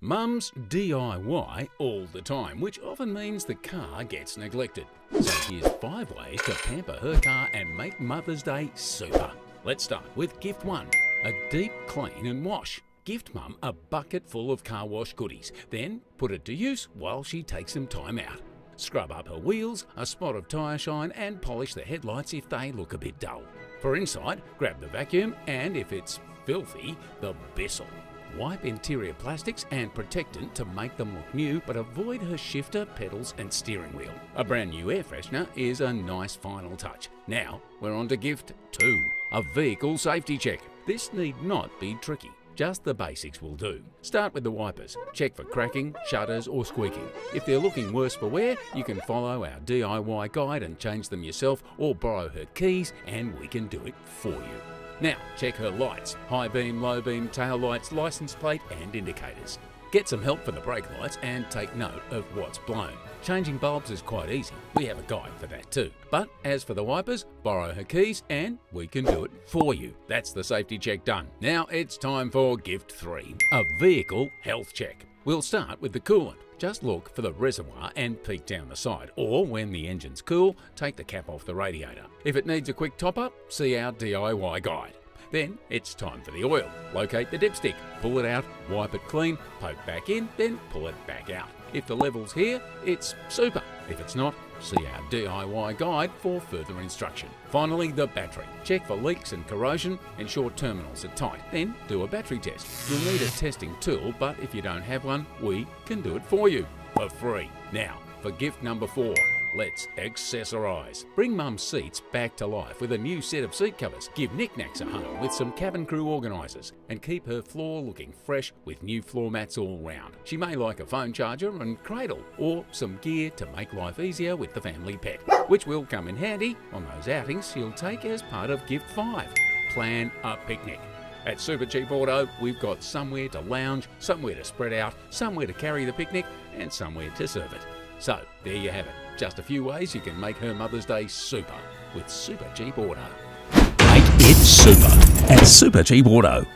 Mums DIY all the time, which often means the car gets neglected. So here's 5 ways to pamper her car and make Mother's Day super. Let's start with gift 1, a deep clean and wash. Gift Mum a bucket full of car wash goodies, then put it to use while she takes some time out. Scrub up her wheels, a spot of tyre shine, and polish the headlights if they look a bit dull. For inside, grab the vacuum and, if it's filthy, the Bissell. Wipe interior plastics and protectant to make them look new, but avoid her shifter, pedals and steering wheel. A brand new air freshener is a nice final touch. Now we're on to gift 2, a vehicle safety check. This need not be tricky. Just the basics will do. Start with the wipers. Check for cracking, shutters or squeaking. If they're looking worse for wear, you can follow our DIY guide and change them yourself, or borrow her keys and we can do it for you. Now check her lights: high beam, low beam, tail lights, license plate and indicators. Get some help for the brake lights and take note of what's blown. Changing bulbs is quite easy. We have a guide for that too. But as for the wipers, borrow her keys and we can do it for you. That's the safety check done. Now it's time for gift 3, a vehicle health check. We'll start with the coolant. Just look for the reservoir and peek down the side, or when the engine's cool, take the cap off the radiator. If it needs a quick top-up, see our DIY guide. Then it's time for the oil. Locate the dipstick, pull it out, wipe it clean, poke back in, then pull it back out. If the level's here, it's super. If it's not, see our DIY guide for further instruction. Finally, the battery. Check for leaks and corrosion, ensure terminals are tight, then do a battery test. You'll need a testing tool, but if you don't have one, we can do it for you for free. Now, for gift number 4. Let's accessorise. Bring Mum's seats back to life with a new set of seat covers. Give knickknacks a home with some cabin crew organisers, and keep her floor looking fresh with new floor mats all round. She may like a phone charger and cradle, or some gear to make life easier with the family pet, which will come in handy on those outings she'll take as part of gift 5. Plan a picnic. At Supercheap Auto, we've got somewhere to lounge, somewhere to spread out, somewhere to carry the picnic, and somewhere to serve it. So, there you have it. Just a few ways you can make her Mother's Day super with Supercheap Auto. Make it super at Supercheap Auto.